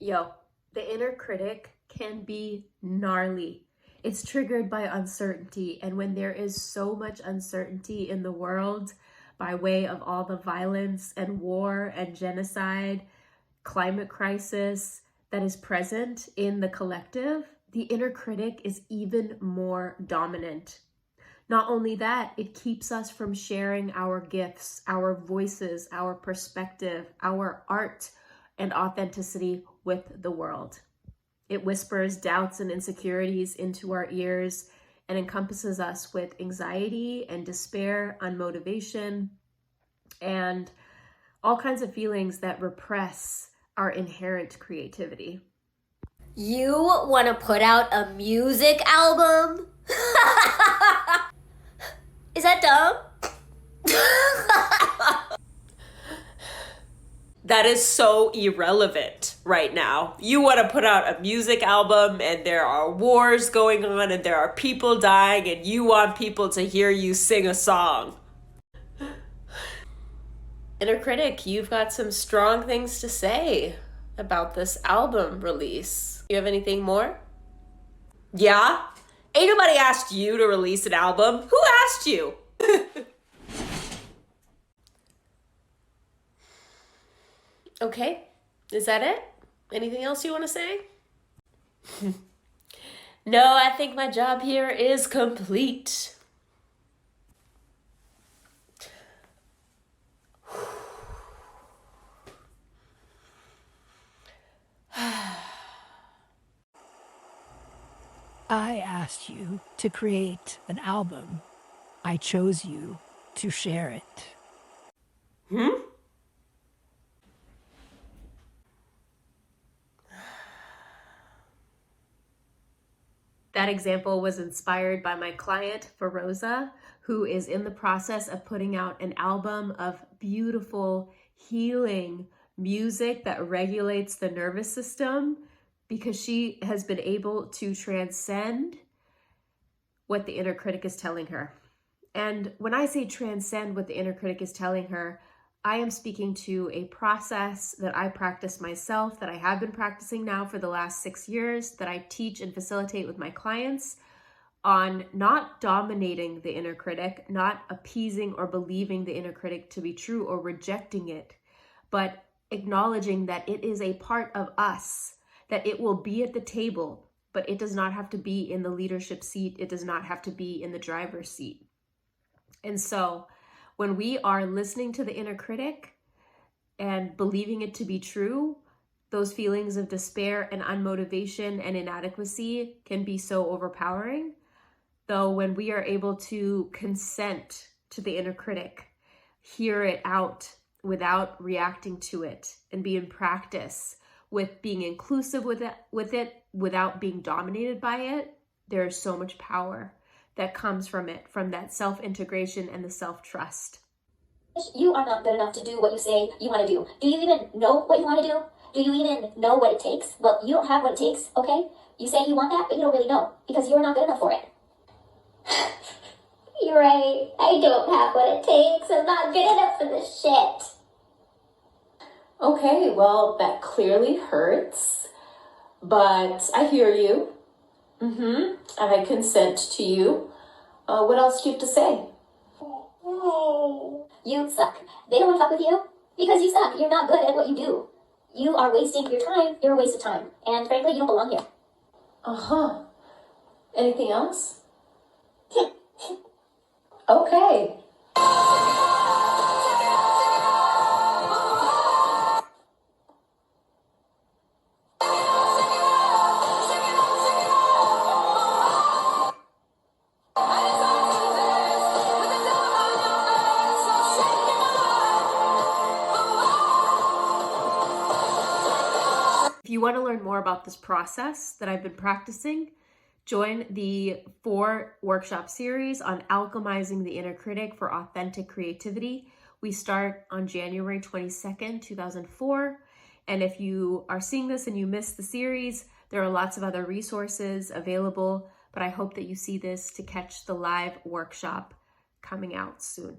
Yo, the inner critic can be gnarly. It's triggered by uncertainty. And when there is so much uncertainty in the world by way of all the violence and war and genocide, climate crisis that is present in the collective, the inner critic is even more dominant. Not only that, it keeps us from sharing our gifts, our voices, our perspective, our art, and authenticity with the world. It whispers doubts and insecurities into our ears and encompasses us with anxiety and despair, unmotivation, and all kinds of feelings that repress our inherent creativity. You want to put out a music album? Is that dumb? That is so irrelevant right now. You want to put out a music album and there are wars going on and there are people dying and you want people to hear you sing a song. Inner critic, you've got some strong things to say about this album release. You have anything more? Yeah? Ain't nobody asked you to release an album. Who asked you? Okay, is that it? Anything else you want to say? No, I think my job here is complete. I asked you to create an album. I chose you to share it. That example was inspired by my client, Feroza, who is in the process of putting out an album of beautiful, healing music that regulates the nervous system because she has been able to transcend what the inner critic is telling her. And when I say transcend what the inner critic is telling her, I am speaking to a process that I practice myself, that I have been practicing now for the last 6 years, that I teach and facilitate with my clients on not dominating the inner critic, not appeasing or believing the inner critic to be true or rejecting it, but acknowledging that it is a part of us, that it will be at the table, but it does not have to be in the leadership seat. It does not have to be in the driver's seat. And so when we are listening to the inner critic and believing it to be true, those feelings of despair and unmotivation and inadequacy can be so overpowering. Though when we are able to consent to the inner critic, hear it out without reacting to it, and be in practice with being inclusive with it without being dominated by it, there is so much power that comes from it, from that self-integration and the self-trust. You are not good enough to do what you say you want to do. Do you even know what you want to do? Do you even know what it takes? Well, you don't have what it takes, okay? You say you want that, but you don't really know because you're not good enough for it. You're right. I don't have what it takes. I'm not good enough for this shit. Okay, well, that clearly hurts, but I hear you. And I consent to you. What else do you have to say? You suck. They don't want to fuck with you because you suck. You're not good at what you do. You are wasting your time. You're a waste of time. And frankly, you don't belong here. Anything else? Okay. If you want to learn more about this process that I've been practicing, join the 4 workshop series on alchemizing the inner critic for authentic creativity. We start on January 22nd, 2004. And if you are seeing this and you missed the series, there are lots of other resources available, but I hope that you see this to catch the live workshop coming out soon.